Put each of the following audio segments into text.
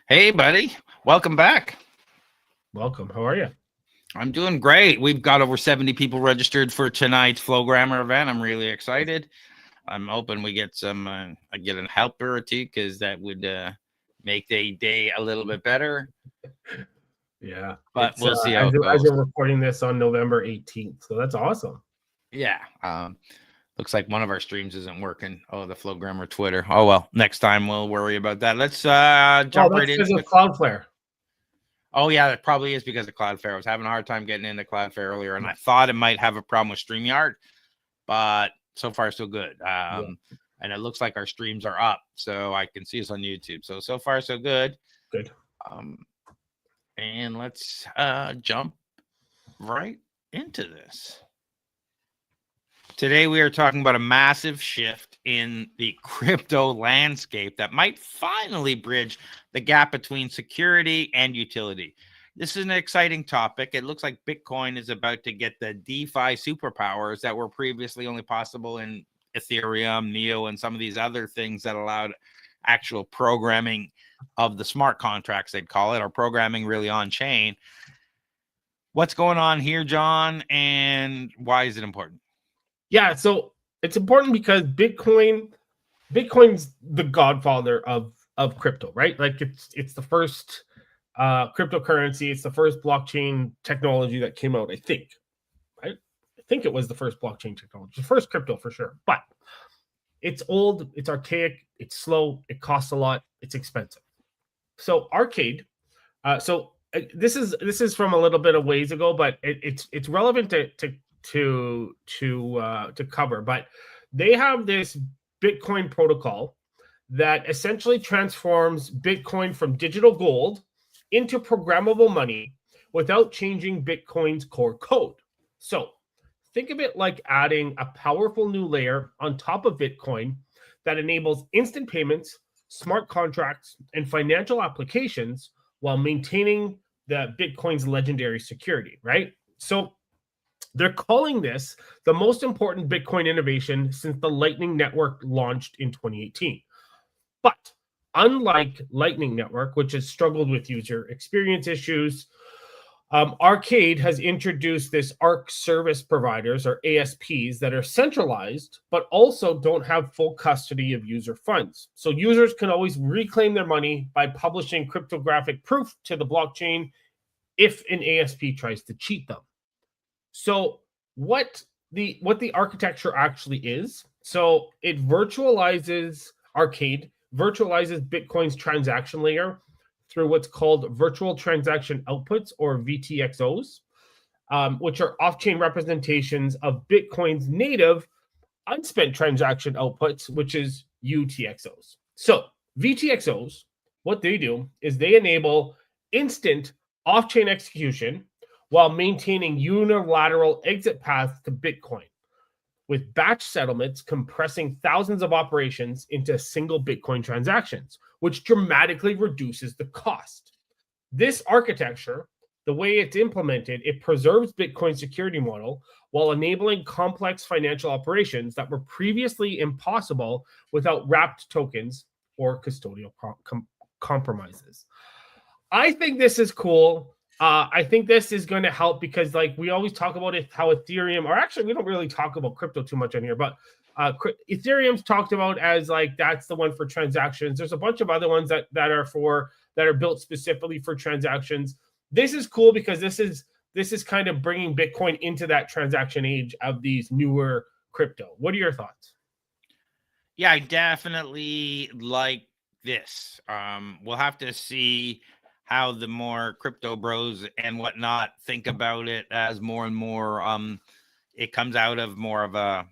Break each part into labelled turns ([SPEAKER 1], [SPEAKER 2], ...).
[SPEAKER 1] Hey, buddy. Welcome back.
[SPEAKER 2] Welcome. How are you?
[SPEAKER 1] I'm doing great. We've got over 70 people registered for tonight's Flowgrammer event. I'm really excited. I'm hoping we get I get a helper or two because that would make the day a little bit better.
[SPEAKER 2] Yeah,
[SPEAKER 1] But
[SPEAKER 2] it's
[SPEAKER 1] we'll see how
[SPEAKER 2] as,
[SPEAKER 1] it
[SPEAKER 2] as
[SPEAKER 1] goes.
[SPEAKER 2] you're recording this on November 18th, so that's awesome.
[SPEAKER 1] Yeah. Looks like one of our streams isn't working. Oh, the Flowgrammer Twitter. Oh, well, next time we'll worry about that. Let's jump right
[SPEAKER 2] That's because
[SPEAKER 1] into
[SPEAKER 2] of
[SPEAKER 1] it.
[SPEAKER 2] Cloudflare.
[SPEAKER 1] Oh, yeah, that probably is because of Cloudflare. I was having a hard time getting into Cloudflare earlier, and I thought it might have a problem with StreamYard, but so far, so good. And it looks like our streams are up, so I can see us on YouTube. So far, so good.
[SPEAKER 2] Good.
[SPEAKER 1] And let's jump right into this. Today, we are talking about a massive shift in the crypto landscape that might finally bridge the gap between security and utility. This is an exciting topic. It looks like Bitcoin is about to get the DeFi superpowers that were previously only possible in Ethereum, Neo, and some of these other things that allowed actual programming of the smart contracts, they'd call it, or programming really on chain. What's going on here, John, and why is it important?
[SPEAKER 2] Yeah, so it's important because Bitcoin's the godfather of crypto, right? Like it's the first cryptocurrency. It's the first blockchain technology that came out. I think, right? I think it was the first blockchain technology, the first crypto for sure. But it's old, it's archaic, it's slow, it costs a lot, it's expensive. So Arcade, this is from a little bit of ways ago, but it's relevant to cover. But they have this Bitcoin protocol that essentially transforms Bitcoin from digital gold into programmable money without changing Bitcoin's core code. So think of it like adding a powerful new layer on top of Bitcoin that enables instant payments, smart contracts, and financial applications while maintaining the Bitcoin's legendary security, right? So they're calling this the most important Bitcoin innovation since the Lightning Network launched in 2018. But unlike Lightning Network, which has struggled with user experience issues, Arcade has introduced this ARC service providers, or ASPs, that are centralized, but also don't have full custody of user funds. So users can always reclaim their money by publishing cryptographic proof to the blockchain if an ASP tries to cheat them. So what the architecture actually is, so it virtualizes Bitcoin's transaction layer through what's called virtual transaction outputs, or VTXOs, which are off-chain representations of Bitcoin's native unspent transaction outputs, which is UTXOs. So VTXOs, what they do is they enable instant off-chain execution while maintaining unilateral exit paths to Bitcoin, with batch settlements compressing thousands of operations into single Bitcoin transactions, which dramatically reduces the cost. This architecture, the way it's implemented, it preserves Bitcoin's security model while enabling complex financial operations that were previously impossible without wrapped tokens or custodial compromises. I think this is cool. I think this is going to help because, like, we always talk about it, how Ethereum, or actually we don't really talk about crypto too much on here, but Ethereum's talked about as like that's the one for transactions. There's a bunch of other ones that are built specifically for transactions. This is cool because this is kind of bringing Bitcoin into that transaction age of these newer crypto. What are your thoughts?
[SPEAKER 1] Yeah, I definitely like this. We'll have to see how the more crypto bros and whatnot think about it as more and more it comes out of more of a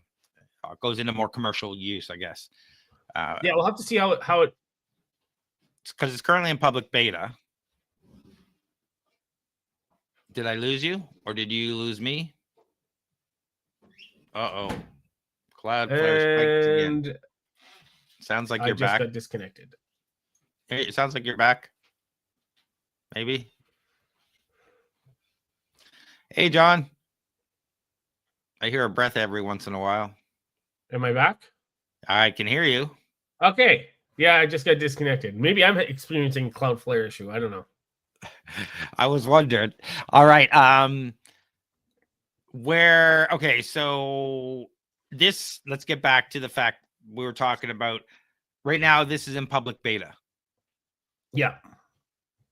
[SPEAKER 1] goes into more commercial use, I guess.
[SPEAKER 2] Yeah, we'll have to see how it
[SPEAKER 1] because it's currently in public beta. Did I lose you or did you lose me? Uh-oh. Cloudflare spiked again. Sounds like you're back.
[SPEAKER 2] I just got disconnected.
[SPEAKER 1] Hey, it sounds like you're back. Maybe. Hey, John. I hear a breath every once in a while.
[SPEAKER 2] Am I back?
[SPEAKER 1] I can hear you.
[SPEAKER 2] Okay. Yeah, I just got disconnected. Maybe I'm experiencing Cloudflare issue. I don't know.
[SPEAKER 1] I was wondering. All right. Okay, so let's get back to the fact we were talking about right now. This is in public beta.
[SPEAKER 2] Yeah.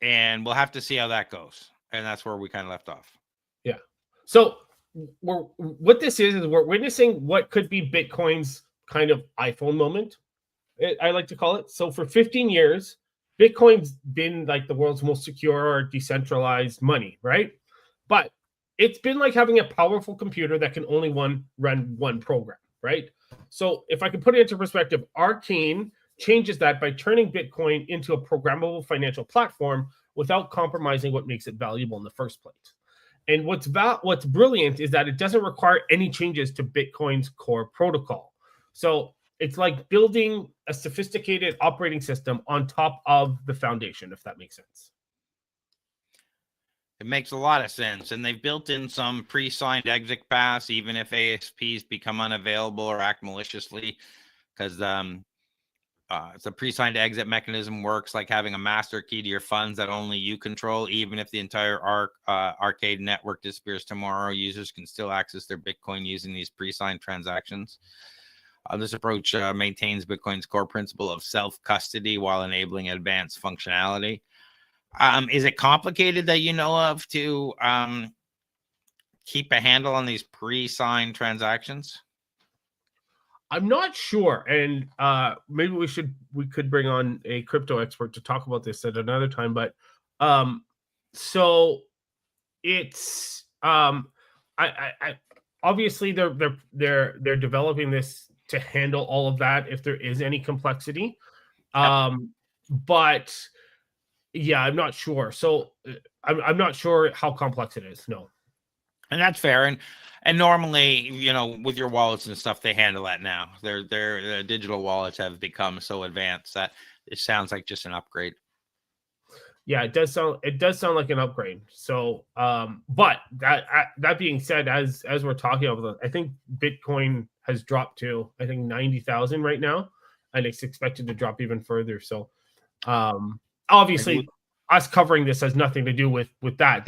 [SPEAKER 1] And we'll have to see how that goes. And that's where we kind of left off.
[SPEAKER 2] Yeah. So what this is we're witnessing what could be Bitcoin's kind of iPhone moment, I like to call it. So for 15 years, Bitcoin's been like the world's most secure decentralized money, right? But it's been like having a powerful computer that can only run one program, right? So if I can put it into perspective, Arcane changes that by turning Bitcoin into a programmable financial platform without compromising what makes it valuable in the first place. And what's brilliant is that it doesn't require any changes to Bitcoin's core protocol. So it's like building a sophisticated operating system on top of the foundation, if that makes sense.
[SPEAKER 1] It makes a lot of sense. And they've built in some pre-signed exit paths, even if ASPs become unavailable or act maliciously, because it's a pre-signed exit mechanism works like having a master key to your funds that only you control. Even if the entire arcade network disappears tomorrow, users can still access their Bitcoin using these pre-signed transactions. This approach maintains Bitcoin's core principle of self-custody while enabling advanced functionality. Is it complicated that you know of to keep a handle on these pre-signed transactions?
[SPEAKER 2] I'm not sure, and maybe we could bring on a crypto expert to talk about this at another time. But so it's I obviously they're developing this to handle all of that if there is any complexity. But yeah, I'm not sure. So I'm not sure how complex it is. No.
[SPEAKER 1] And that's fair. And normally, you know, with your wallets and stuff, they handle that now. Their digital wallets have become so advanced that it sounds like just an upgrade.
[SPEAKER 2] Yeah, it does sound like an upgrade. So, but that being said, as we're talking about, I think Bitcoin has dropped to I think 90,000 right now, and it's expected to drop even further. So, obviously, us covering this has nothing to do with that.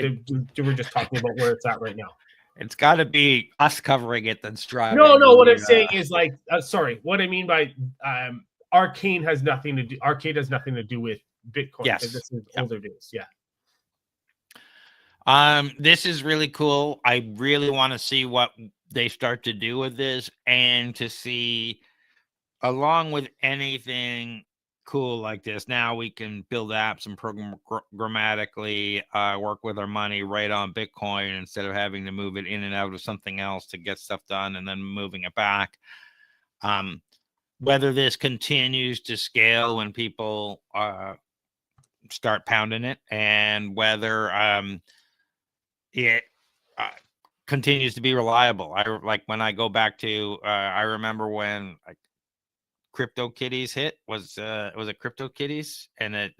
[SPEAKER 2] We're just talking about where it's at right now.
[SPEAKER 1] It's got to be us covering it that's driving.
[SPEAKER 2] No. What I'm saying is like, sorry, what I mean by Arcane has nothing to do. Arcade has nothing to do with Bitcoin.
[SPEAKER 1] Yes,
[SPEAKER 2] this is older days. Yeah.
[SPEAKER 1] This is really cool. I really want to see what they start to do with this, and to see, along with anything cool like this, now we can build apps and program grammatically work with our money right on Bitcoin instead of having to move it in and out of something else to get stuff done and then moving it back. Whether this continues to scale when people start pounding it, and whether it continues to be reliable. Like when I go back to I remember when Crypto Kitties hit was it Crypto Kitties, and it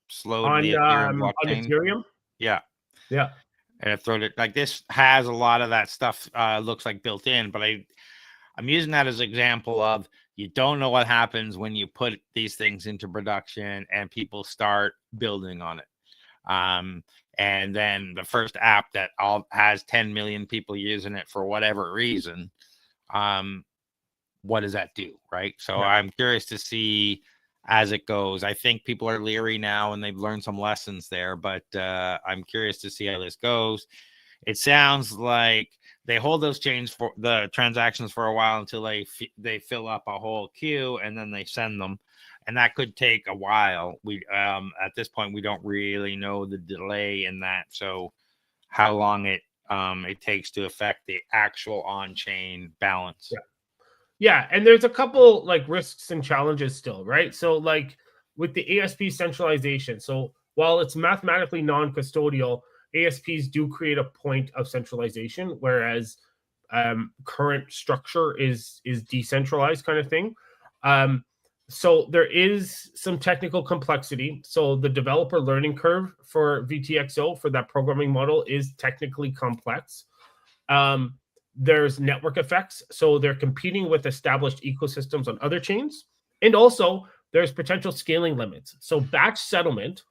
[SPEAKER 1] slowed
[SPEAKER 2] on
[SPEAKER 1] the Ethereum blockchain.
[SPEAKER 2] On Ethereum.
[SPEAKER 1] Yeah. And it thrown it like this has a lot of that stuff looks like built in, but I'm using that as an example of you don't know what happens when you put these things into production and people start building on it. And then the first app that has 10 million people using it for whatever reason, what does that do, right? So I'm curious to see as it goes. I think people are leery now and they've learned some lessons there, but I'm curious to see how this goes. It sounds like they hold those chains for the transactions for a while until they fill up a whole queue, and then they send them, and that could take a while. We at this point we don't really know the delay in that, so how long it takes to affect the actual on-chain balance.
[SPEAKER 2] Yeah, and there's a couple like risks and challenges still, right? So like with the ASP centralization, so while it's mathematically non-custodial, ASPs do create a point of centralization, whereas current structure is decentralized kind of thing. So there is some technical complexity. So the developer learning curve for VTXO for that programming model is technically complex. There's network effects. So they're competing with established ecosystems on other chains. And also there's potential scaling limits. So batch settlement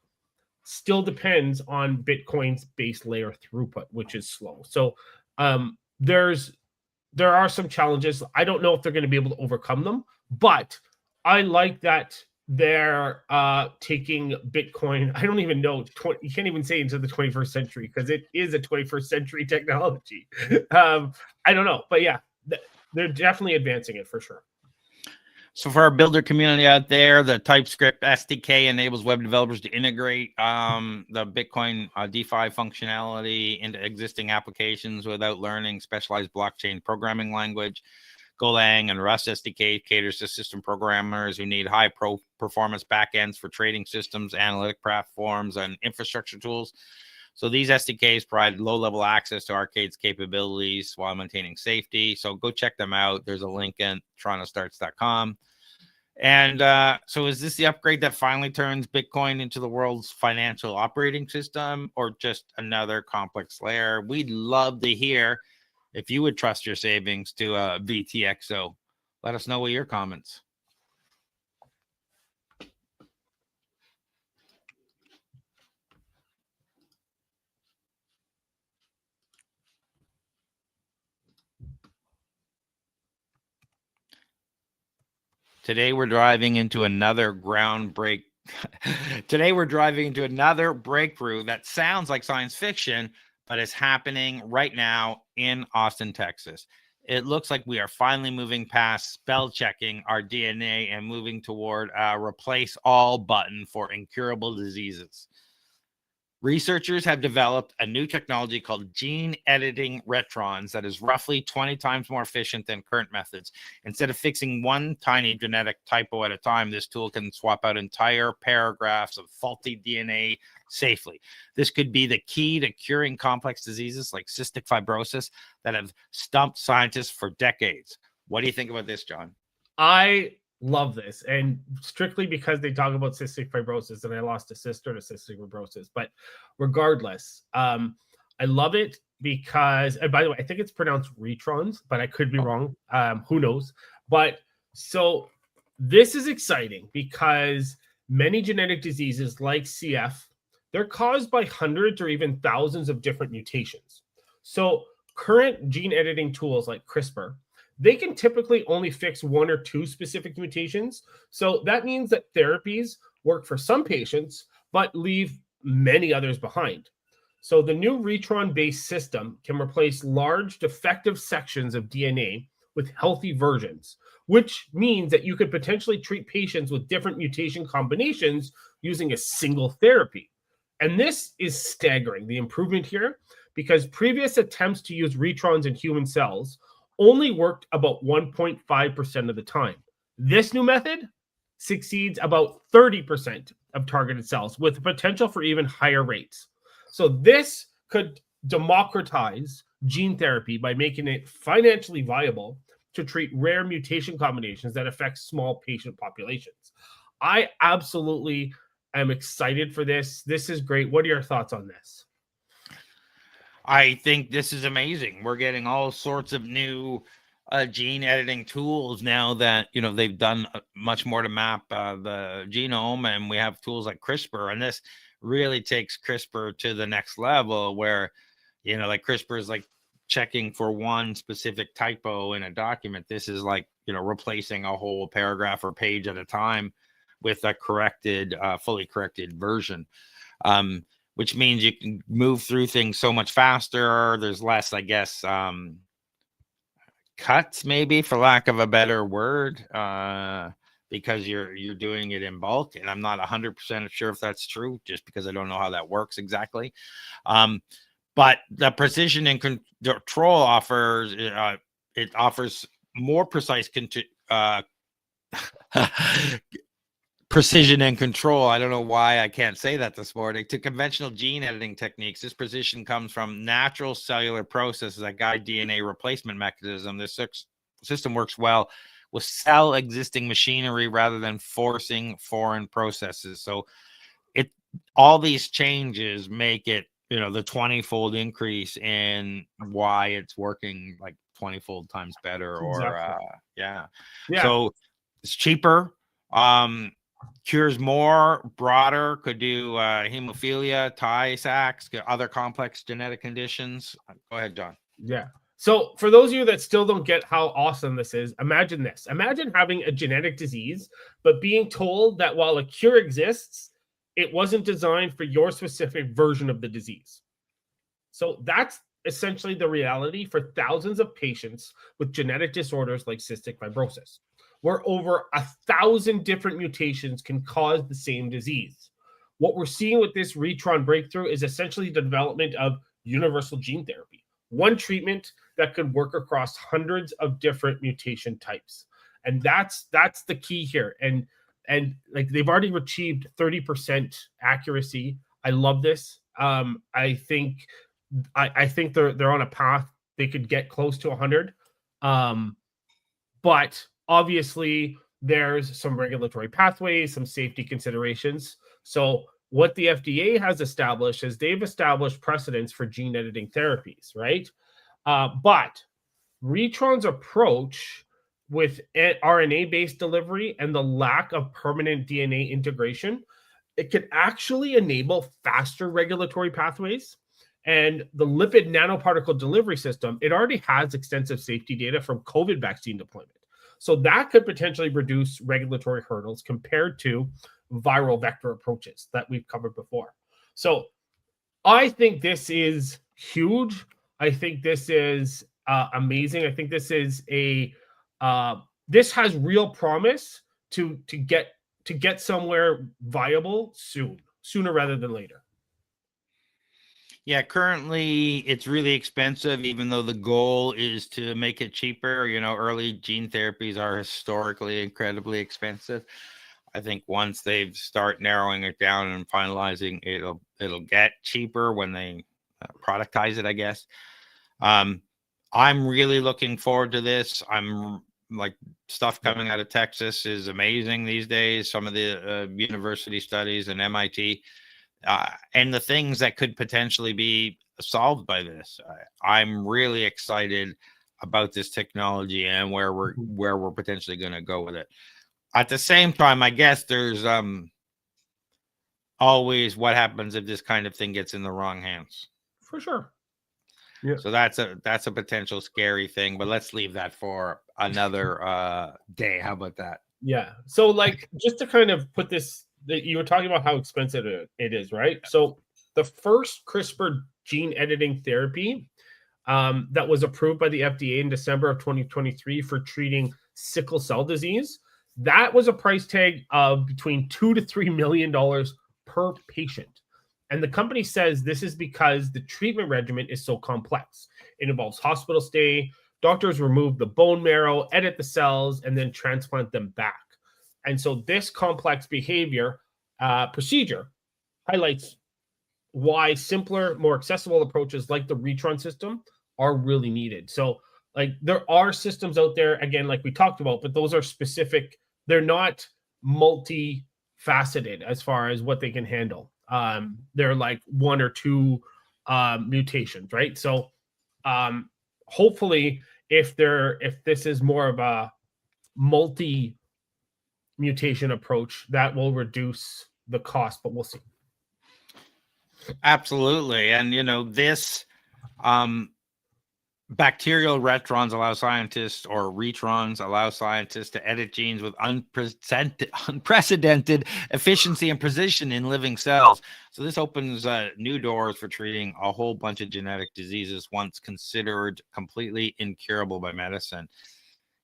[SPEAKER 2] still depends on Bitcoin's base layer throughput, which is slow. So there are some challenges. I don't know if they're going to be able to overcome them, but I like that they're taking Bitcoin. I don't even know. You can't even say into the 21st century because it is a 21st century technology. I don't know, but yeah, they're definitely advancing it for sure.
[SPEAKER 1] So for our builder community out there, the TypeScript SDK enables web developers to integrate the Bitcoin DeFi functionality into existing applications without learning specialized blockchain programming language. Golang and Rust SDK caters to system programmers who need high performance backends for trading systems, analytic platforms, and infrastructure tools. So these SDKs provide low-level access to Arcade's capabilities while maintaining safety. So go check them out. There's a link in torontostarts.com. And so is this the upgrade that finally turns Bitcoin into the world's financial operating system, or just another complex layer? We'd love to hear if you would trust your savings to VTXO. Let us know with your comments. Today we're driving into another breakthrough that sounds like science fiction, but is happening right now in Austin, Texas. It looks like we are finally moving past spell checking our DNA and moving toward a replace all button for incurable diseases. Researchers have developed a new technology called gene editing retrons that is roughly 20 times more efficient than current methods. Instead of fixing one tiny genetic typo at a time, this tool can swap out entire paragraphs of faulty DNA safely. This could be the key to curing complex diseases like cystic fibrosis that have stumped scientists for decades. What do you think about this, John?
[SPEAKER 2] I love this, and strictly because they talk about cystic fibrosis, and I lost a sister to cystic fibrosis. But regardless, I love it because, and by the way, I think it's pronounced retrons, but I could be wrong. Who knows? But so this is exciting because many genetic diseases like CF, they're caused by hundreds or even thousands of different mutations. So current gene editing tools like CRISPR, they can typically only fix one or two specific mutations. So that means that therapies work for some patients, but leave many others behind. So the new Retron-based system can replace large defective sections of DNA with healthy versions, which means that you could potentially treat patients with different mutation combinations using a single therapy. And this is staggering, the improvement here, because previous attempts to use Retrons in human cells only worked about 1.5% of the time. This new method succeeds about 30% of targeted cells with potential for even higher rates. So this could democratize gene therapy by making it financially viable to treat rare mutation combinations that affect small patient populations. I absolutely am excited for this. This is great. What are your thoughts on this?
[SPEAKER 1] I think this is amazing. We're getting all sorts of new gene editing tools now that, you know, they've done much more to map the genome, and we have tools like CRISPR, and this really takes CRISPR to the next level where, you know, like CRISPR is like checking for one specific typo in a document. This is like, you know, replacing a whole paragraph or page at a time with a corrected, fully corrected version. Which means you can move through things so much faster. There's less, I guess, cuts, maybe, for lack of a better word, because you're doing it in bulk. And I'm not 100% sure if that's true, just because I don't know how that works exactly. But the precision and control offers it offers more precise precision and control. I don't know why I can't say that this morning. To conventional gene editing techniques, this precision comes from natural cellular processes that guide DNA replacement mechanism. This system works well with cell existing machinery rather than forcing foreign processes. So all these changes make it, you know, the 20-fold increase in why it's working like 20-fold times better. Or
[SPEAKER 2] Exactly.
[SPEAKER 1] yeah. So it's cheaper. cures more, broader, could do hemophilia, Tay Sachs, other complex genetic conditions. Go ahead, John.
[SPEAKER 2] Yeah. So for those of you that still don't get how awesome this is, imagine this. Imagine having a genetic disease, but being told that while a cure exists, it wasn't designed for your specific version of the disease. So that's essentially the reality for thousands of patients with genetic disorders like cystic fibrosis, where over 1,000 different mutations can cause the same disease. What we're seeing with this Retron breakthrough is essentially the development of universal gene therapy, one treatment that could work across hundreds of different mutation types. And that's the key here. And like they've already achieved 30% accuracy. I love this. I think they're on a path. They could get close to 100. But obviously there's some regulatory pathways, some safety considerations. So what the FDA has established is they've established precedents for gene editing therapies, right? But Retron's approach with RNA-based delivery and the lack of permanent DNA integration, it could actually enable faster regulatory pathways. And the lipid nanoparticle delivery system, it already has extensive safety data from COVID vaccine deployment. So that could potentially reduce regulatory hurdles compared to viral vector approaches that we've covered before. So I think this is huge. I think this is amazing. I think this is this has real promise to get somewhere viable sooner rather than later.
[SPEAKER 1] Yeah, currently it's really expensive, even though the goal is to make it cheaper. You know, early gene therapies are historically incredibly expensive. I think once they start narrowing it down and finalizing, it'll get cheaper when they productize it, I guess. I'm really looking forward to this. I'm like, stuff coming out of Texas is amazing these days. Some of the university studies and MIT. And the things that could potentially be solved by this. I'm really excited about this technology and where we're potentially going to go with it. At the same time, I guess there's always what happens if this kind of thing gets in the wrong hands.
[SPEAKER 2] For sure. Yeah.
[SPEAKER 1] So that's a potential scary thing, but let's leave that for another day. How about that?
[SPEAKER 2] Yeah. So like, just to kind of put this, you were talking about how expensive it is, right? So the first CRISPR gene editing therapy that was approved by the FDA in December of 2023 for treating sickle cell disease, that was a price tag of between $2 to $3 million per patient. And the company says this is because the treatment regimen is so complex. It involves hospital stay, doctors remove the bone marrow, edit the cells, and then transplant them back. And so this complex procedure highlights why simpler, more accessible approaches like the Retron system are really needed. So like, there are systems out there, again, like we talked about, but those are specific. They're not multifaceted as far as what they can handle. They're like one or two mutations, right? So hopefully if this is more of a multi mutation approach, that will reduce the cost, but we'll see.
[SPEAKER 1] Absolutely. And this bacterial retrons allow scientists, or retrons allow scientists, to edit genes with unprecedented efficiency and precision in living cells. So this opens new doors for treating a whole bunch of genetic diseases once considered completely incurable by medicine.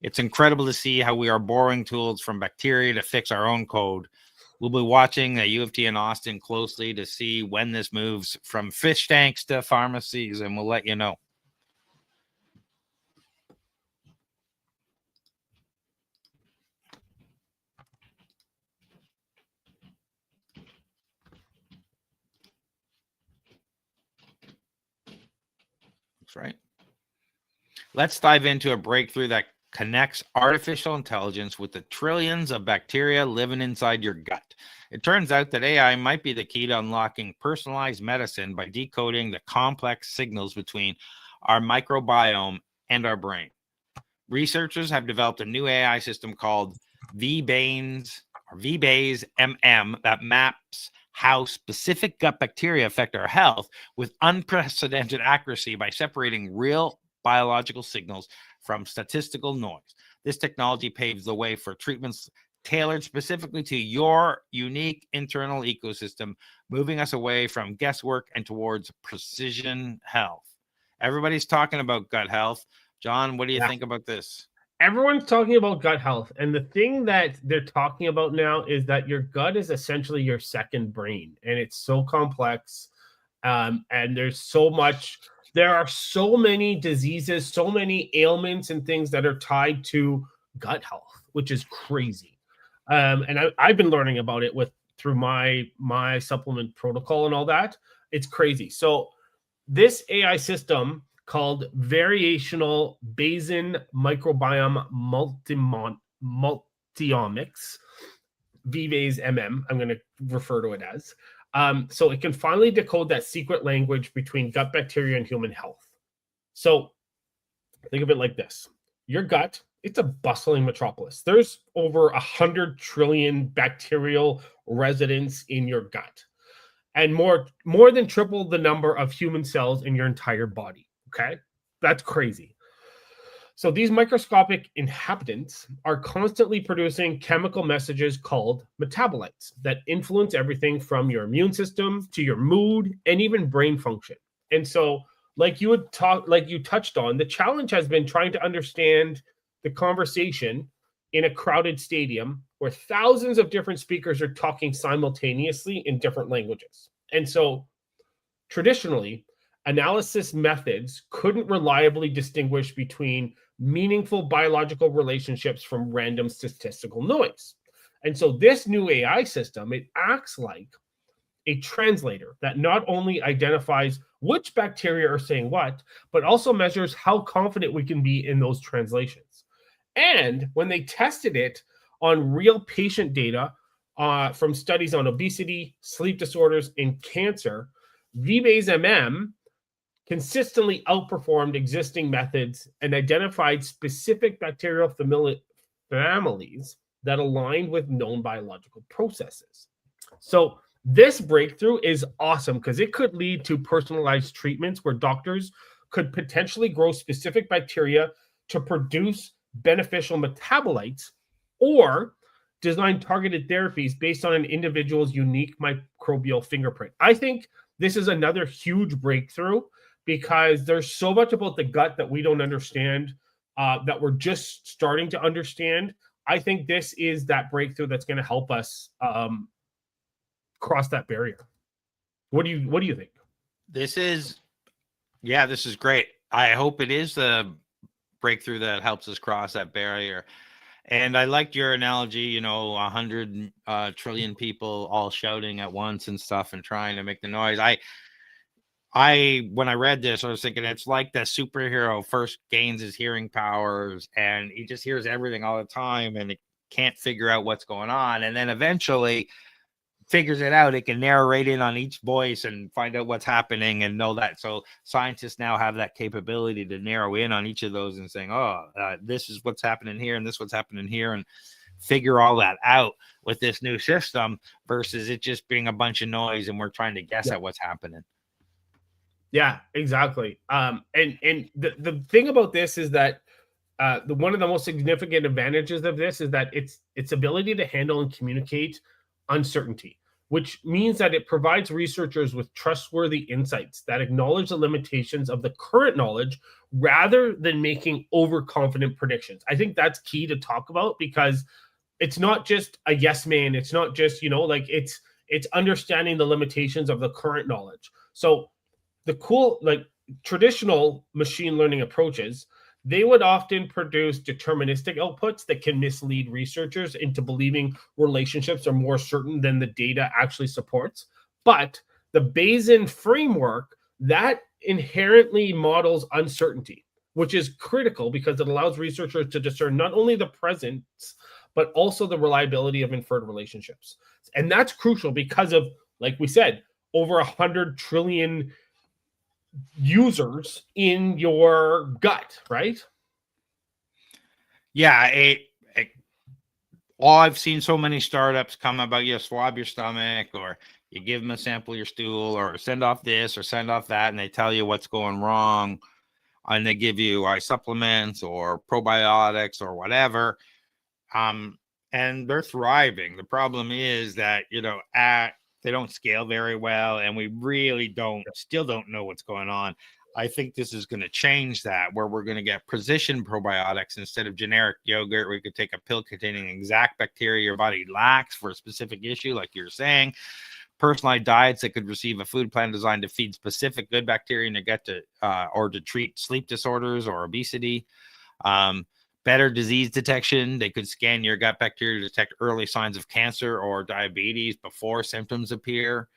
[SPEAKER 1] It's incredible to see how we are borrowing tools from bacteria to fix our own code. We'll be watching at U of T in Austin closely to see when this moves from fish tanks to pharmacies, and we'll let you know. That's right. Let's dive into a breakthrough that connects artificial intelligence with the trillions of bacteria living inside your gut. It turns out that AI might be the key to unlocking personalized medicine by decoding the complex signals between our microbiome and our brain. Researchers have developed a new AI system called VBains or VBase MM, that maps how specific gut bacteria affect our health with unprecedented accuracy by separating real biological signals from statistical noise. This technology paves the way for treatments tailored specifically to your unique internal ecosystem, moving us away from guesswork and towards precision health. Everybody's talking about gut health. John, what do you think about this?
[SPEAKER 2] Everyone's talking about gut health. And the thing that they're talking about now is that your gut is essentially your second brain. And it's so complex. And there are so many diseases, so many ailments and things that are tied to gut health, which is crazy. And I've been learning about it through my supplement protocol and all that. It's crazy. So this AI system called Variational Bayesian Microbiome Multiomics, VBase MM, I'm going to refer to it as. So it can finally decode that secret language between gut bacteria and human health. So think of it like this. Your gut, it's a bustling metropolis. There's over 100 trillion bacterial residents in your gut, and more than triple the number of human cells in your entire body. Okay, that's crazy. So these microscopic inhabitants are constantly producing chemical messages called metabolites that influence everything from your immune system to your mood and even brain function. And so, like you touched on, the challenge has been trying to understand the conversation in a crowded stadium where thousands of different speakers are talking simultaneously in different languages. And so, traditionally, analysis methods couldn't reliably distinguish between meaningful biological relationships from random statistical noise. And so this new AI system, it acts like a translator that not only identifies which bacteria are saying what, but also measures how confident we can be in those translations. And when they tested it on real patient data from studies on obesity, sleep disorders, and cancer, VBase MM consistently outperformed existing methods and identified specific bacterial families that aligned with known biological processes. So this breakthrough is awesome because it could lead to personalized treatments where doctors could potentially grow specific bacteria to produce beneficial metabolites or design targeted therapies based on an individual's unique microbial fingerprint. I think this is another huge breakthrough because there's so much about the gut that we don't understand, that we're just starting to understand. I think this is that breakthrough that's going to help us cross that barrier. What do you think?
[SPEAKER 1] This is great. I hope it is the breakthrough that helps us cross that barrier. And I liked your analogy, 100 trillion people all shouting at once and stuff and trying to make the noise. When I read this, I was thinking it's like the superhero first gains his hearing powers and he just hears everything all the time and he can't figure out what's going on. And then eventually figures it out. It can narrate in on each voice and find out what's happening and know that. So scientists now have that capability to narrow in on each of those and saying, this is what's happening here and this is what's happening here, and figure all that out with this new system versus it just being a bunch of noise and we're trying to guess at what's happening.
[SPEAKER 2] Yeah, exactly. And the thing about this is that one of the most significant advantages of this is that its ability to handle and communicate uncertainty, which means that it provides researchers with trustworthy insights that acknowledge the limitations of the current knowledge rather than making overconfident predictions. I think that's key to talk about because it's not just a yes man. It's not just, it's understanding the limitations of the current knowledge. So the traditional machine learning approaches, they would often produce deterministic outputs that can mislead researchers into believing relationships are more certain than the data actually supports. But the Bayesian framework, that inherently models uncertainty, which is critical because it allows researchers to discern not only the presence, but also the reliability of inferred relationships. And that's crucial because of, like we said, over 100 trillion users in your gut, right?
[SPEAKER 1] Yeah, I've seen so many startups come about, you swab your stomach, or you give them a sample of your stool, or send off this or send off that, and they tell you what's going wrong, and they give you supplements or probiotics or whatever. And they're thriving. The problem is that, they don't scale very well, and we really still don't know what's going on. I think this is going to change that, where we're going to get precision probiotics instead of generic yogurt. We could take a pill containing exact bacteria your body lacks for a specific issue, like you're saying. Personalized diets that could receive a food plan designed to feed specific good bacteria in your gut or to treat sleep disorders or obesity. Better disease detection. They could scan your gut bacteria to detect early signs of cancer or diabetes before symptoms appear.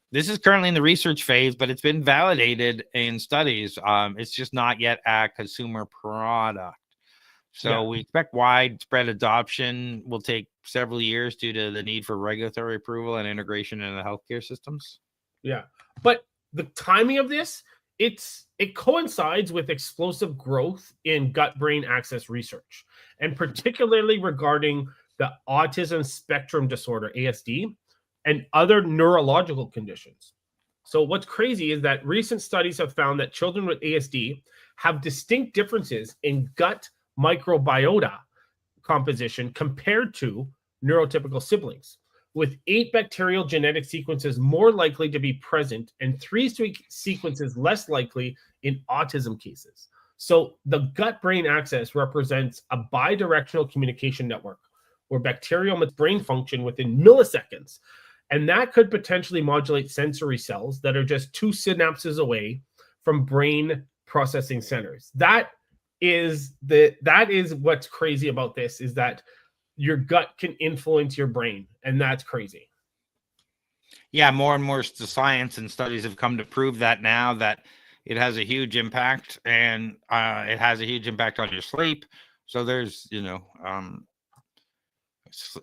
[SPEAKER 1] This is currently in the research phase, but it's been validated in studies. It's just not yet a consumer product. So we expect widespread adoption will take several years due to the need for regulatory approval and integration in the healthcare systems.
[SPEAKER 2] Yeah. But the timing of this, it coincides with explosive growth in gut-brain axis research, and particularly regarding the autism spectrum disorder, ASD, and other neurological conditions. So what's crazy is that recent studies have found that children with ASD have distinct differences in gut microbiota composition compared to neurotypical siblings, with 8 bacterial genetic sequences more likely to be present and 3 sequences less likely in autism cases. So the gut-brain axis represents a bidirectional communication network where bacterial brain function within milliseconds, and that could potentially modulate sensory cells that are just 2 synapses away from brain processing centers. That is what's crazy about this, is that your gut can influence your brain, and that's crazy.
[SPEAKER 1] Yeah, more and more science and studies have come to prove that now, that it has a huge impact, and it has a huge impact on your sleep. So there's,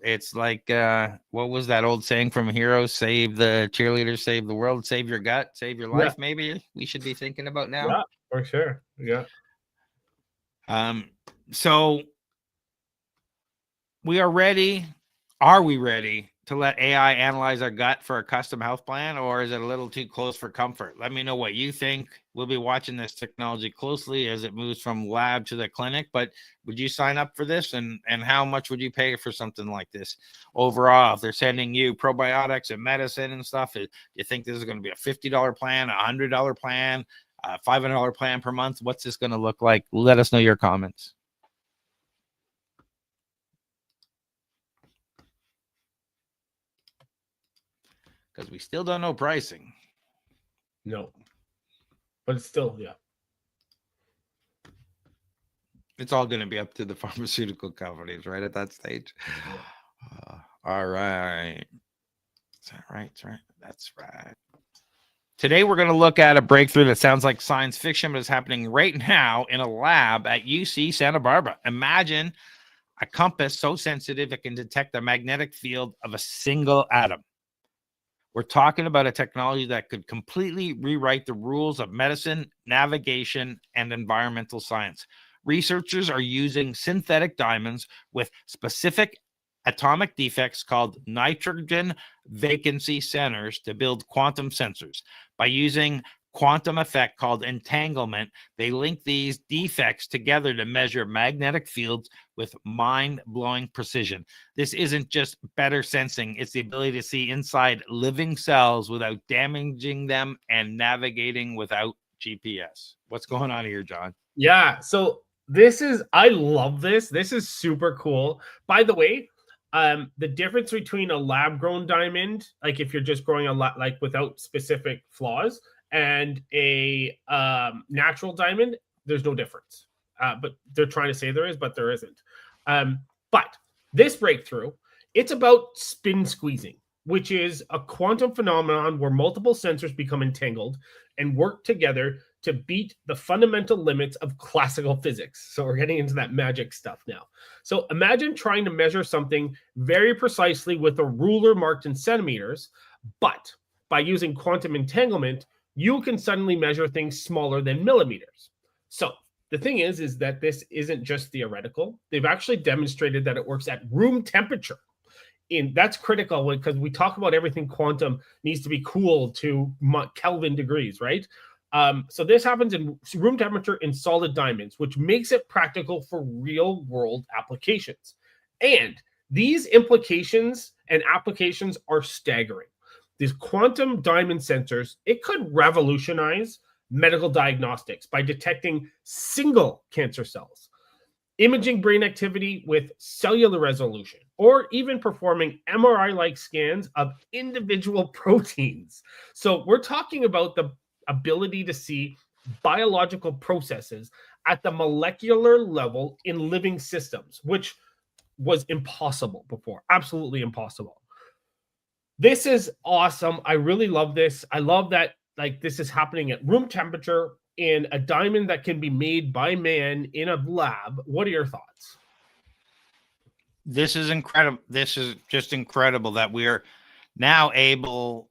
[SPEAKER 1] it's like, what was that old saying from Heroes? Save the cheerleaders, save the world, save your gut, save your life. Yeah. Maybe we should be thinking about now.
[SPEAKER 2] Yeah, for sure. Yeah.
[SPEAKER 1] So we are ready. Are we ready to let AI analyze our gut for a custom health plan, or is it a little too close for comfort? Let me know what you think. We'll be watching this technology closely as it moves from lab to the clinic, but would you sign up for this? And how much would you pay for something like this overall? If they're sending you probiotics and medicine and stuff, do you think this is going to be a $50 plan, a $100 plan, a $500 plan per month? What's this going to look like? Let us know your comments. Because we still don't know pricing.
[SPEAKER 2] No. But it's still, yeah.
[SPEAKER 1] It's all going to be up to the pharmaceutical companies, right, at that stage. All right. Is that right? That's right. That's right. Today, we're going to look at a breakthrough that sounds like science fiction, but is happening right now in a lab at UC Santa Barbara. Imagine a compass so sensitive it can detect the magnetic field of a single atom. We're talking about a technology that could completely rewrite the rules of medicine, navigation, and environmental science. Researchers are using synthetic diamonds with specific atomic defects called nitrogen vacancy centers to build quantum sensors. By using quantum effect called entanglement, they link these defects together to measure magnetic fields with mind-blowing precision. This isn't just better sensing, it's the ability to see inside living cells without damaging them and navigating without GPS. What's going on here, John?
[SPEAKER 2] Yeah, so I love this. This is super cool. By the way, the difference between a lab-grown diamond, like if you're just growing a lot, like without specific flaws, and a natural diamond, there's no difference. But they're trying to say there is, but there isn't. But this breakthrough, it's about spin squeezing, which is a quantum phenomenon where multiple sensors become entangled and work together to beat the fundamental limits of classical physics. So we're getting into that magic stuff now. So imagine trying to measure something very precisely with a ruler marked in centimeters, but by using quantum entanglement, you can suddenly measure things smaller than millimeters. So the thing is that this isn't just theoretical. They've actually demonstrated that it works at room temperature. That's critical because we talk about everything quantum needs to be cooled to Kelvin degrees, right? So this happens in room temperature in solid diamonds, which makes it practical for real world applications. And these implications and applications are staggering. These quantum diamond sensors, it could revolutionize medical diagnostics by detecting single cancer cells, imaging brain activity with cellular resolution, or even performing MRI-like scans of individual proteins. So we're talking about the ability to see biological processes at the molecular level in living systems, which was impossible before, absolutely impossible. This is awesome. I really love this. I love that like this is happening at room temperature in a diamond that can be made by man in a lab. What are your thoughts?
[SPEAKER 1] This is incredible. This is just incredible that we're now able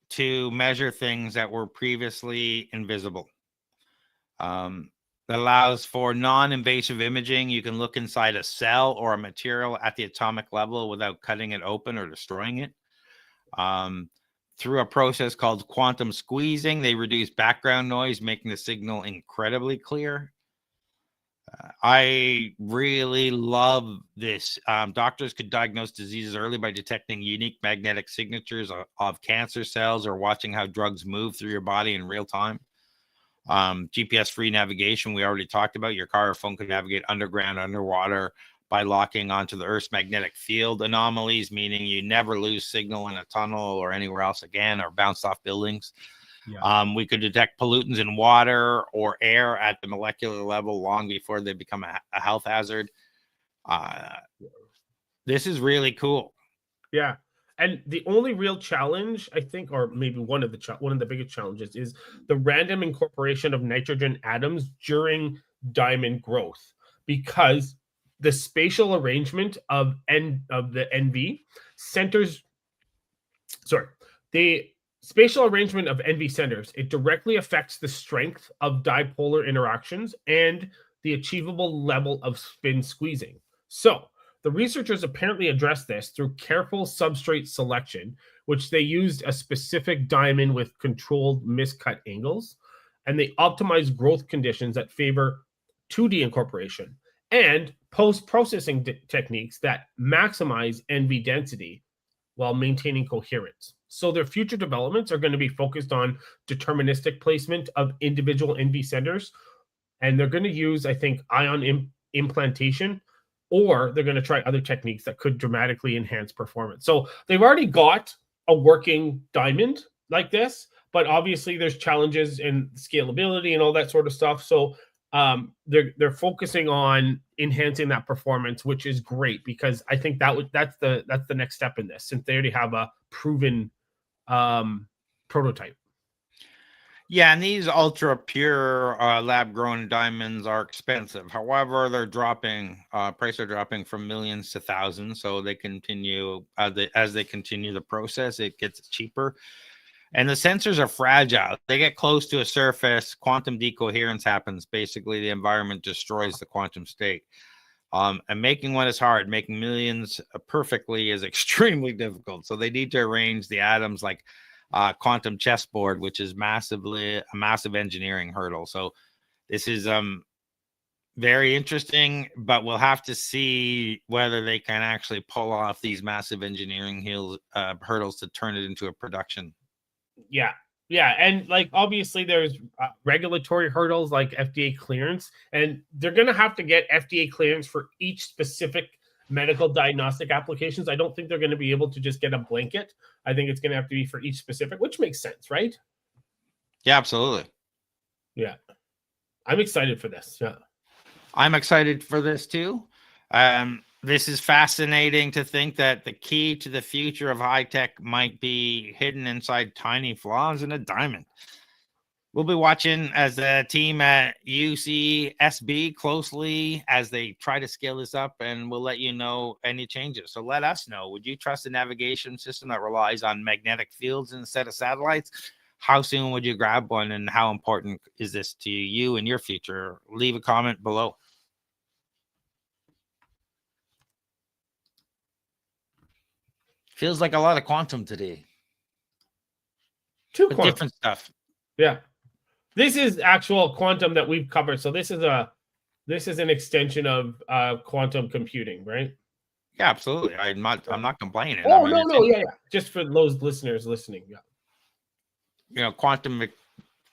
[SPEAKER 1] to measure things that were previously invisible. That allows for non-invasive imaging. You can look inside a cell or a material at the atomic level without cutting it open or destroying it. Through a process called quantum squeezing, they reduce background noise, making the signal incredibly clear. I really love this. Doctors could diagnose diseases early by detecting unique magnetic signatures of cancer cells or watching how drugs move through your body in real time. GPS-free navigation, we already talked about. Your car or phone could navigate underground, underwater by locking onto the Earth's magnetic field anomalies, meaning you never lose signal in a tunnel or anywhere else again, or bounce off buildings. Yeah. We could detect pollutants in water or air at the molecular level long before they become a health hazard. This is really cool.
[SPEAKER 2] Yeah. And the only real challenge, I think, or maybe one of the biggest challenges is the random incorporation of nitrogen atoms during diamond growth, because the spatial arrangement of the NV centers, the spatial arrangement of NV centers, it directly affects the strength of dipolar interactions and the achievable level of spin squeezing. So the researchers apparently addressed this through careful substrate selection, which they used a specific diamond with controlled miscut angles, and they optimized growth conditions that favor 2D incorporation and post-processing techniques that maximize NV density while maintaining coherence. So their future developments are going to be focused on deterministic placement of individual NV centers, and they're going to use, I think, ion implantation, or they're going to try other techniques that could dramatically enhance performance. So they've already got a working diamond like this, but obviously there's challenges in scalability and all that sort of stuff. So they're focusing on enhancing that performance, which is great, because I think that's the next step in this, since they already have a proven prototype.
[SPEAKER 1] Yeah, and these ultra pure lab grown diamonds are expensive. However, they're dropping, prices are dropping from millions to thousands. So they continue as they continue the process, it gets cheaper. And the sensors are fragile. They get close to a surface, quantum decoherence happens. Basically, the environment destroys the quantum state. And making one is hard. Making millions perfectly is extremely difficult. So they need to arrange the atoms like quantum chessboard, which is a massive engineering hurdle. So this is very interesting, but we'll have to see whether they can actually pull off these massive engineering hurdles to turn it into a production.
[SPEAKER 2] Yeah, and like obviously there's regulatory hurdles like FDA clearance, and they're going to have to get FDA clearance for each specific medical diagnostic applications. I don't think they're going to be able to just get a blanket. I think it's going to have to be for each specific, which makes sense, right?
[SPEAKER 1] Yeah, absolutely.
[SPEAKER 2] Yeah, I'm excited for this. Yeah,
[SPEAKER 1] I'm excited for this too. This is fascinating to think that the key to the future of high tech might be hidden inside tiny flaws in a diamond. We'll be watching as the team at UCSB closely as they try to scale this up, and we'll let you know any changes. So let us know. Would you trust a navigation system that relies on magnetic fields instead of satellites? How soon would you grab one, and how important is this to you in your future? Leave a comment below. Feels like a lot of quantum today.
[SPEAKER 2] Two
[SPEAKER 1] But
[SPEAKER 2] quantum.
[SPEAKER 1] different stuff.
[SPEAKER 2] Yeah. This is actual quantum that we've covered. So this is an extension of quantum computing, right?
[SPEAKER 1] Yeah, absolutely. I'm not complaining.
[SPEAKER 2] Oh,
[SPEAKER 1] I mean,
[SPEAKER 2] no, yeah. Just for those listeners listening. Yeah.
[SPEAKER 1] Quantum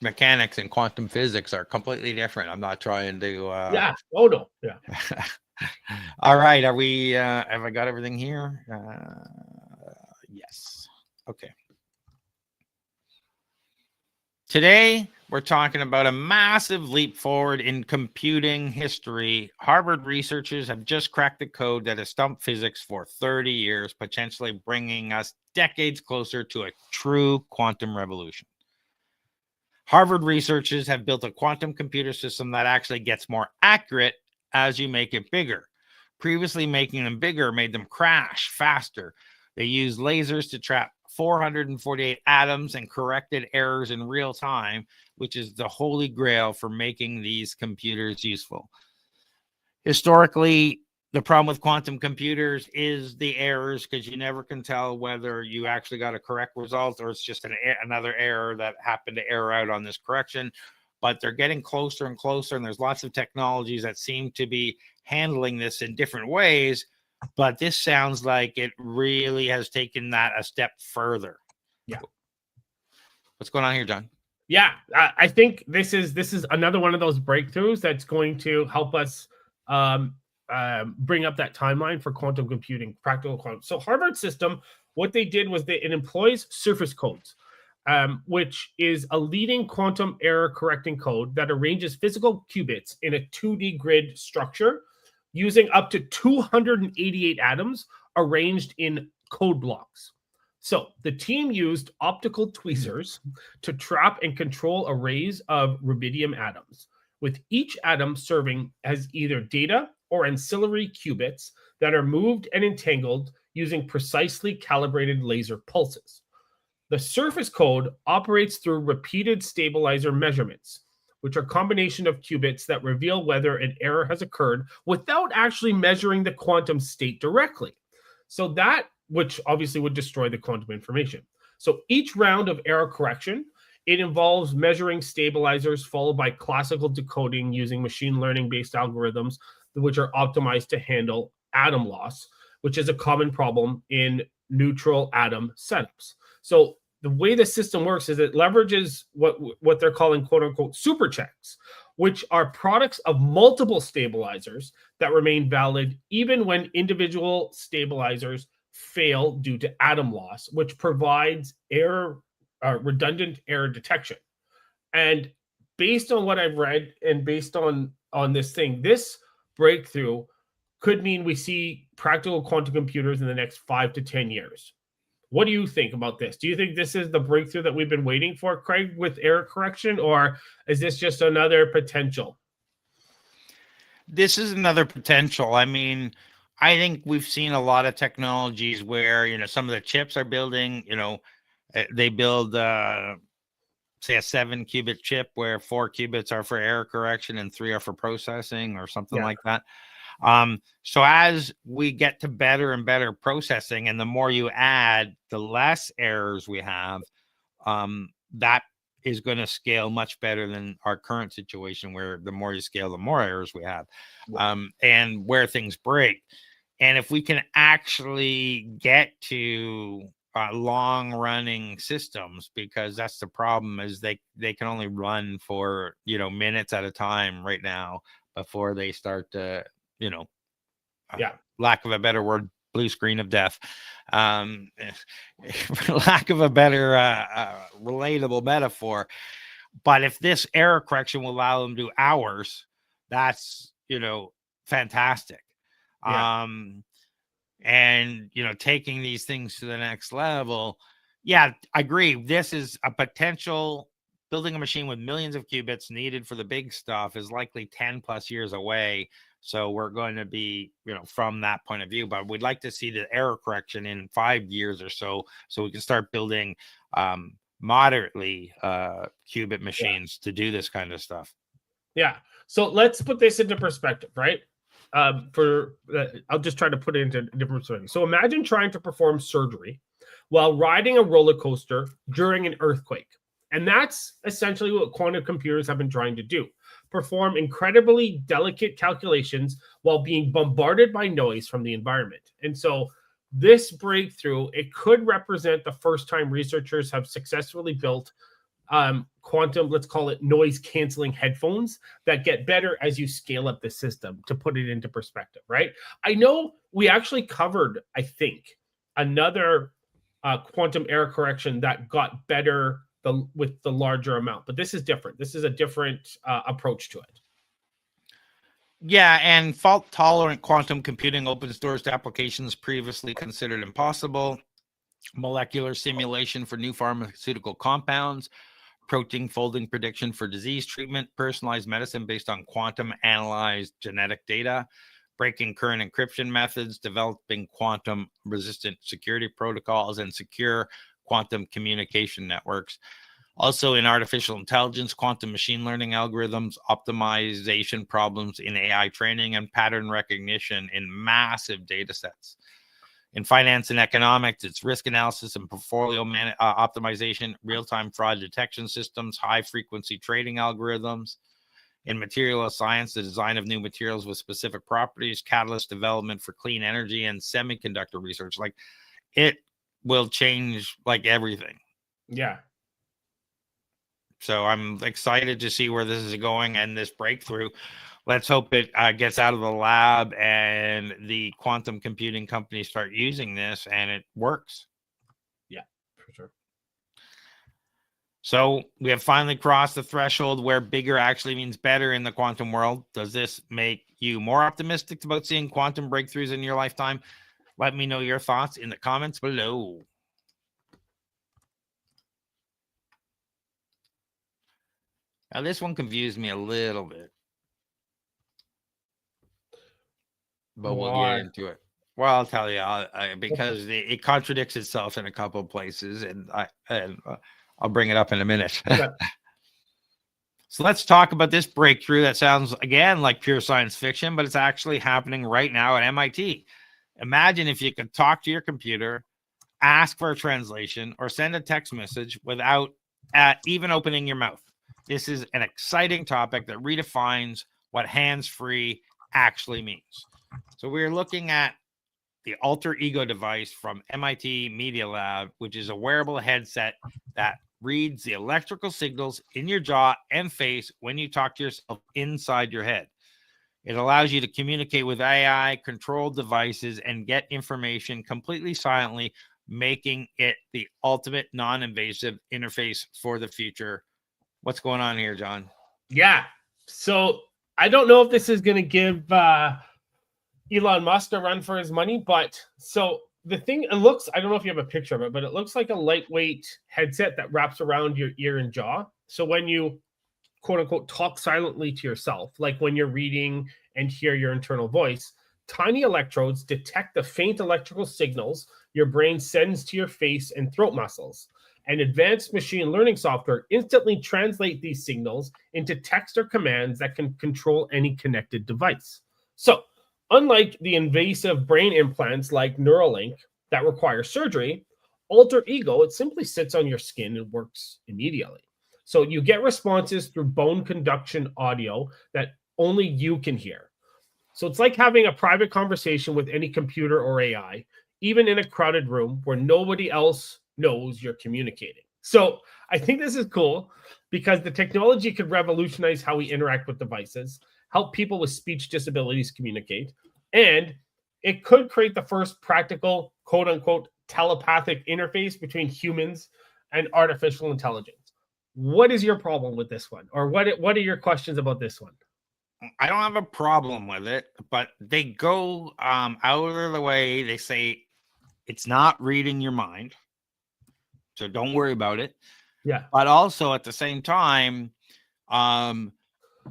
[SPEAKER 1] mechanics and quantum physics are completely different. I'm not trying to
[SPEAKER 2] Yeah. Oh no. Yeah.
[SPEAKER 1] All right, are we have I got everything here? Yes. Okay. Today we're talking about a massive leap forward in computing history. Harvard researchers have just cracked the code that has stumped physics for 30 years, potentially bringing us decades closer to a true quantum revolution. Harvard researchers have built a quantum computer system that actually gets more accurate as you make it bigger. Previously, making them bigger made them crash faster. They used lasers to trap 448 atoms and corrected errors in real time, which is the holy grail for making these computers useful. Historically, the problem with quantum computers is the errors, because you never can tell whether you actually got a correct result or it's just another error that happened to error out on this correction. But they're getting closer and closer, and there's lots of technologies that seem to be handling this in different ways. But this sounds like it really has taken that a step further.
[SPEAKER 2] Yeah.
[SPEAKER 1] What's going on here, John?
[SPEAKER 2] Yeah, I think this is another one of those breakthroughs that's going to help us bring up that timeline for quantum computing, practical quantum. So Harvard system, what they did was it employs surface codes, which is a leading quantum error correcting code that arranges physical qubits in a 2D grid structure using up to 288 atoms arranged in code blocks. So the team used optical tweezers to trap and control arrays of rubidium atoms, with each atom serving as either data or ancillary qubits that are moved and entangled using precisely calibrated laser pulses. The surface code operates through repeated stabilizer measurements, which are a combination of qubits that reveal whether an error has occurred without actually measuring the quantum state directly. So that, which obviously would destroy the quantum information. So each round of error correction, it involves measuring stabilizers followed by classical decoding using machine learning-based algorithms, which are optimized to handle atom loss, which is a common problem in neutral atom setups. So the way the system works is it leverages what they're calling quote-unquote super checks, which are products of multiple stabilizers that remain valid even when individual stabilizers fail due to atom loss, which provides redundant error detection. And based on what I've read and based on this thing, this breakthrough could mean we see practical quantum computers in the next 5 to 10 years. What do you think about this? Do you think this is the breakthrough that we've been waiting for, Craig, with error correction, or is this just another potential?
[SPEAKER 1] This is another potential. I mean, I think we've seen a lot of technologies where, some of the chips are building, they build, say, a 7-qubit chip where 4 qubits are for error correction and 3 are for processing or something like that. So as we get to better and better processing, and the more you add, the less errors we have, that is going to scale much better than our current situation, where the more you scale, the more errors we have, and where things break. And if we can actually get to long running systems, because that's the problem, is they can only run for minutes at a time right now before they start to lack of a better word, blue screen of death, lack of a better relatable metaphor. But if this error correction will allow them to do hours, that's fantastic. And taking these things to the next level, I agree, this is a potential. Building a machine with millions of qubits needed for the big stuff is likely 10 plus years away. So we're going to be, from that point of view, but we'd like to see the error correction in 5 years or so we can start building moderately qubit machines to do this kind of stuff.
[SPEAKER 2] Yeah. So let's put this into perspective, right? I'll just try to put it into a different perspective. So imagine trying to perform surgery while riding a roller coaster during an earthquake. And that's essentially what quantum computers have been trying to do. Perform incredibly delicate calculations while being bombarded by noise from the environment. And so this breakthrough, it could represent the first time researchers have successfully built quantum, let's call it noise canceling headphones that get better as you scale up the system, to put it into perspective, right? I know we actually covered, I think, another quantum error correction that got better with the larger amount, but this is different. This is a different approach to it.
[SPEAKER 1] Yeah, and fault-tolerant quantum computing opens doors to applications previously considered impossible. Molecular simulation for new pharmaceutical compounds, protein folding prediction for disease treatment, personalized medicine based on quantum analyzed genetic data, breaking current encryption methods, developing quantum resistant security protocols, and secure quantum communication networks. Also in artificial intelligence, quantum machine learning algorithms, optimization problems in AI training, and pattern recognition in massive data sets. In finance and economics, it's risk analysis and portfolio optimization, real-time fraud detection systems, high-frequency trading algorithms. In material science, the design of new materials with specific properties, catalyst development for clean energy, and semiconductor research. Like, it will change like everything.
[SPEAKER 2] Yeah.
[SPEAKER 1] So I'm excited to see where this is going and this breakthrough. Let's hope it gets out of the lab and the quantum computing companies start using this and it works.
[SPEAKER 2] Yeah, for sure.
[SPEAKER 1] So we have finally crossed the threshold where bigger actually means better in the quantum world. Does this make you more optimistic about seeing quantum breakthroughs in your lifetime? Let me know your thoughts in the comments below. Now, this one confused me a little bit, but we'll get into it. Well, I'll tell you, because it contradicts itself in a couple of places, and I'll bring it up in a minute.
[SPEAKER 2] Okay.
[SPEAKER 1] So let's talk about this breakthrough that sounds, again, like pure science fiction, but it's actually happening right now at MIT. Imagine if you could talk to your computer, ask for a translation, or send a text message without even opening your mouth. This is an exciting topic that redefines what hands-free actually means. So we're looking at the alter ego device from MIT Media Lab, which is a wearable headset that reads the electrical signals in your jaw and face when you talk to yourself inside your head. It allows you to communicate with AI-controlled devices and get information completely silently, making it the ultimate non-invasive interface for the future. What's going on here, John?
[SPEAKER 2] Yeah. So I don't know if this is going to give Elon Musk a run for his money, but so the thing, it looks, I don't know if you have a picture of it, but it looks like a lightweight headset that wraps around your ear and jaw. So when you, quote unquote, talk silently to yourself, like when you're reading and hear your internal voice, tiny electrodes detect the faint electrical signals your brain sends to your face and throat muscles. And advanced machine learning software instantly translate these signals into text or commands that can control any connected device. So, unlike the invasive brain implants like Neuralink that require surgery, alter ego, it simply sits on your skin and works immediately. So you get responses through bone conduction audio that only you can hear. So it's like having a private conversation with any computer or AI, even in a crowded room where nobody else knows you're communicating. So I think this is cool because the technology could revolutionize how we interact with devices, help people with speech disabilities communicate, and it could create the first practical, quote unquote, telepathic interface between humans and artificial intelligence. What is your problem with this one? Or what are your questions about this one?
[SPEAKER 1] I don't have a problem with it, but they go out of the way. They say it's not reading your mind, so don't worry about it.
[SPEAKER 2] Yeah.
[SPEAKER 1] But also at the same time,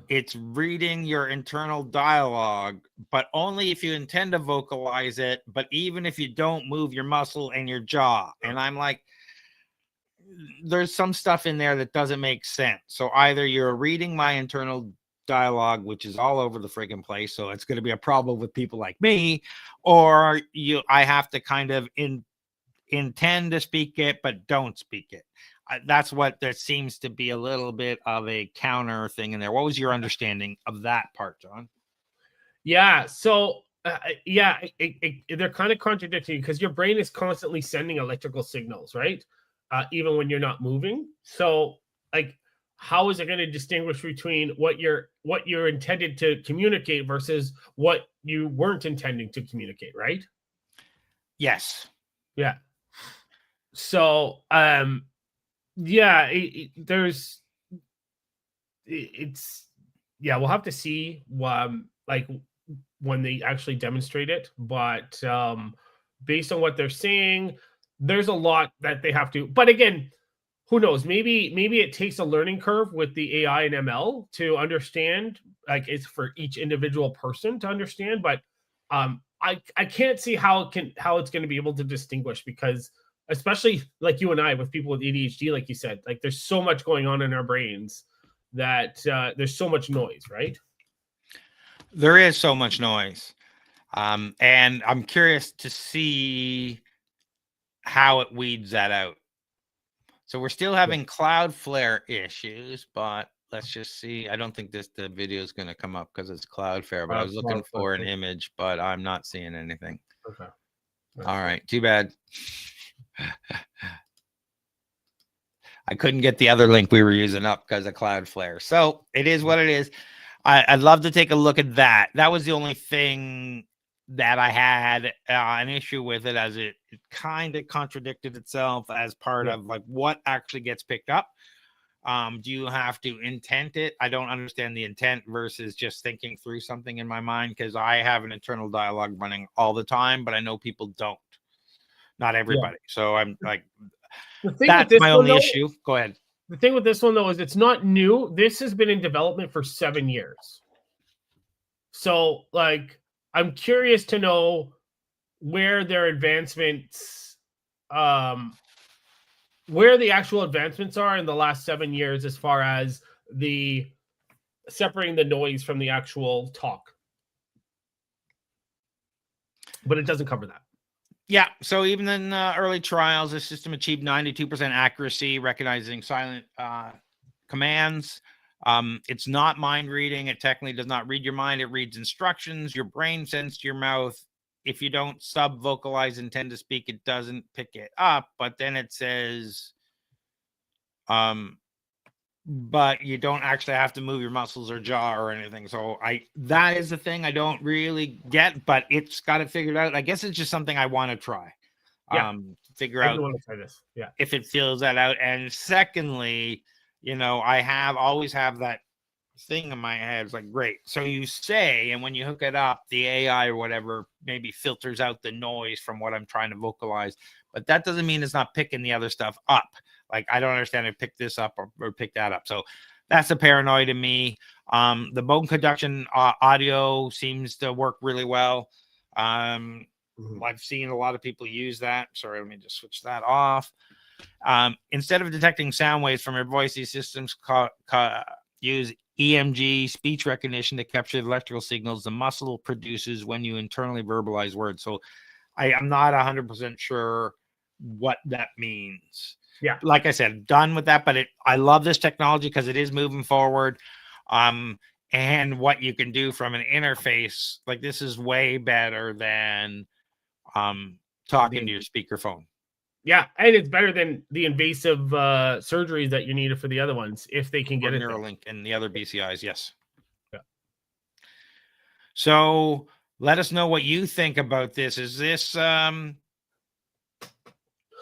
[SPEAKER 1] it's reading your internal dialogue, but only if you intend to vocalize it, but even if you don't move your muscle and your jaw. And I'm like, there's some stuff in there that doesn't make sense. So either you're reading my internal dialogue, which is all over the friggin' place, so it's going to be a problem with people like me, or I have to kind of intend to speak it but don't speak it. That's what there seems to be a little bit of a counter thing in there. What was your understanding of that part, John?
[SPEAKER 2] Yeah. So they're kind of contradictory because your brain is constantly sending electrical signals, right? Even when you're not moving. So like, how is it going to distinguish between what you're intended to communicate versus what you weren't intending to communicate, right?
[SPEAKER 1] Yes.
[SPEAKER 2] Yeah. So yeah, we'll have to see like when they actually demonstrate it, but based on what they're saying, there's a lot that they have to. But again, who knows? Maybe it takes a learning curve with the AI and ML to understand. Like it's for each individual person to understand, but I can't see how it's going to be able to distinguish, because especially like you and I, with people with ADHD, like you said, like there's so much going on in our brains that there's so much noise, right?
[SPEAKER 1] There is so much noise. And I'm curious to see how it weeds that out. So we're still having Cloudflare issues, but let's just see. I don't think the video is going to come up because it's Cloudflare, but I was looking for an image, but I'm not seeing anything.
[SPEAKER 2] Okay.
[SPEAKER 1] All right. Too bad. I couldn't get the other link we were using up because of Cloudflare. So it is what it is. I'd love to take a look at that. That was the only thing that I had an issue with it, as it kind of contradicted itself as part of like what actually gets picked up. Do you have to intent it? I don't understand the intent versus just thinking through something in my mind, because I have an internal dialogue running all the time, but I know people don't. Not everybody. So I'm like, that's my only issue. Go ahead.
[SPEAKER 2] The thing with this one, though, is it's not new. This has been in development for 7 years. So, like, I'm curious to know where their advancements, where the actual advancements are in the last 7 years, as far as the separating the noise from the actual talk. But it doesn't cover that.
[SPEAKER 1] Yeah, so even in early trials, the system achieved 92% accuracy, recognizing silent commands. It's not mind reading. It technically does not read your mind. It reads instructions. Your brain sends to your mouth. If you don't sub-vocalize intend to speak, it doesn't pick it up. But then it says, but you don't actually have to move your muscles or jaw or anything. So that is the thing I don't really get, but it's got it figured out. I guess it's just something I want to try. Figure out if it fills that out. And secondly, I always have that thing in my head. It's like, great. So you say, and when you hook it up, the AI or whatever maybe filters out the noise from what I'm trying to vocalize, but that doesn't mean it's not picking the other stuff up. Like, I don't understand if pick this up or pick that up. So that's a paranoid in me. The bone conduction audio seems to work really well. I've seen a lot of people use that. Sorry, let me just switch that off. Instead of detecting sound waves from your voice, these systems use EMG, speech recognition, to capture the electrical signals the muscle produces when you internally verbalize words. So I'm not 100% sure what that means.
[SPEAKER 2] Yeah,
[SPEAKER 1] like I said, done with that, but I love this technology because it is moving forward. And what you can do from an interface, like, this is way better than talking to your speakerphone.
[SPEAKER 2] Yeah, and it's better than the invasive surgeries that you needed for the other ones, if they can get it.
[SPEAKER 1] Neuralink and the other BCIs, yes.
[SPEAKER 2] Yeah.
[SPEAKER 1] So let us know what you think about this. Is this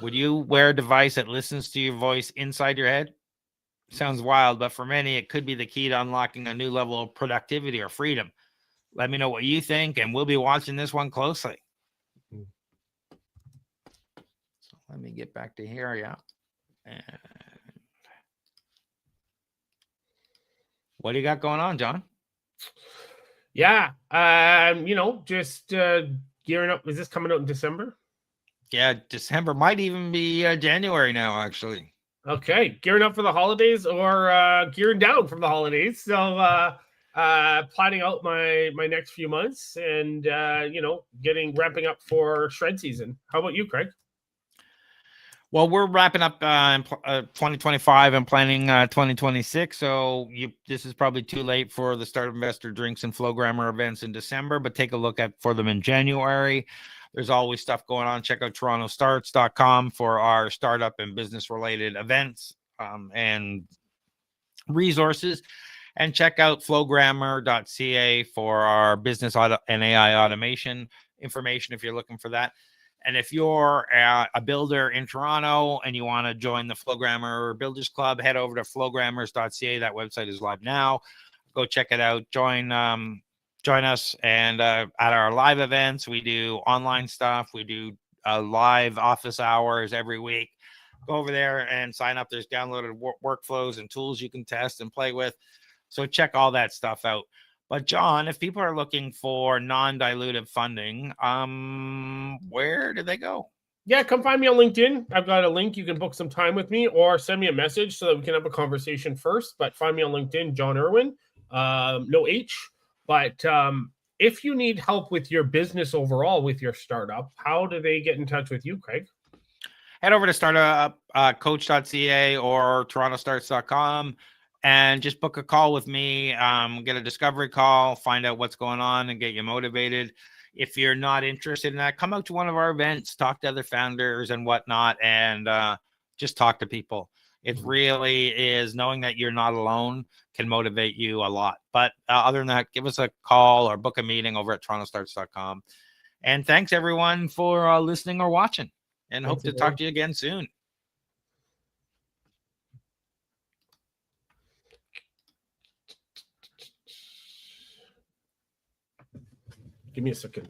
[SPEAKER 1] would you wear a device that listens to your voice inside your head? Sounds wild, but for many, it could be the key to unlocking a new level of productivity or freedom. Let me know what you think, and we'll be watching this one closely. So let me get back to here. Yeah. And what do you got going on, John?
[SPEAKER 2] Yeah. Just gearing up. Is this coming out in December?
[SPEAKER 1] Yeah, December might even be January now, actually.
[SPEAKER 2] Okay, gearing up for the holidays or gearing down from the holidays. So planning out my next few months and ramping up for shred season. How about you, Craig?
[SPEAKER 1] Well, we're wrapping up 2025 and planning 2026. So this is probably too late for the Start Investor Drinks and Flowgrammer events in December, but take a look for them in January. There's always stuff going on. Check out torontostarts.com for our startup and business related events and resources. And check out flowgrammer.ca for our business and AI automation information if you're looking for that. And if you're a builder in Toronto and you want to join the Flowgrammer Builders Club, head over to flowgrammers.ca. That website is live now. Go check it out. Join us. And at our live events, we do online stuff. We do live office hours every week. Go over there and sign up. There's downloaded workflows and tools you can test and play with. So check all that stuff out. But John, if people are looking for non-dilutive funding, where do they go?
[SPEAKER 2] Yeah, come find me on LinkedIn. I've got a link. You can book some time with me or send me a message so that we can have a conversation first. But find me on LinkedIn, John Irwin, no H. But if you need help with your business overall, with your startup, how do they get in touch with you, Craig?
[SPEAKER 1] Head over to startupcoach.ca or torontostarts.com. And just book a call with me, get a discovery call, find out what's going on and get you motivated. If you're not interested in that, come out to one of our events, talk to other founders and whatnot, and just talk to people. It really is, knowing that you're not alone can motivate you a lot. But other than that, give us a call or book a meeting over at torontostarts.com. And thanks everyone for listening or watching, and hope to talk to you again soon.
[SPEAKER 2] Give me a second.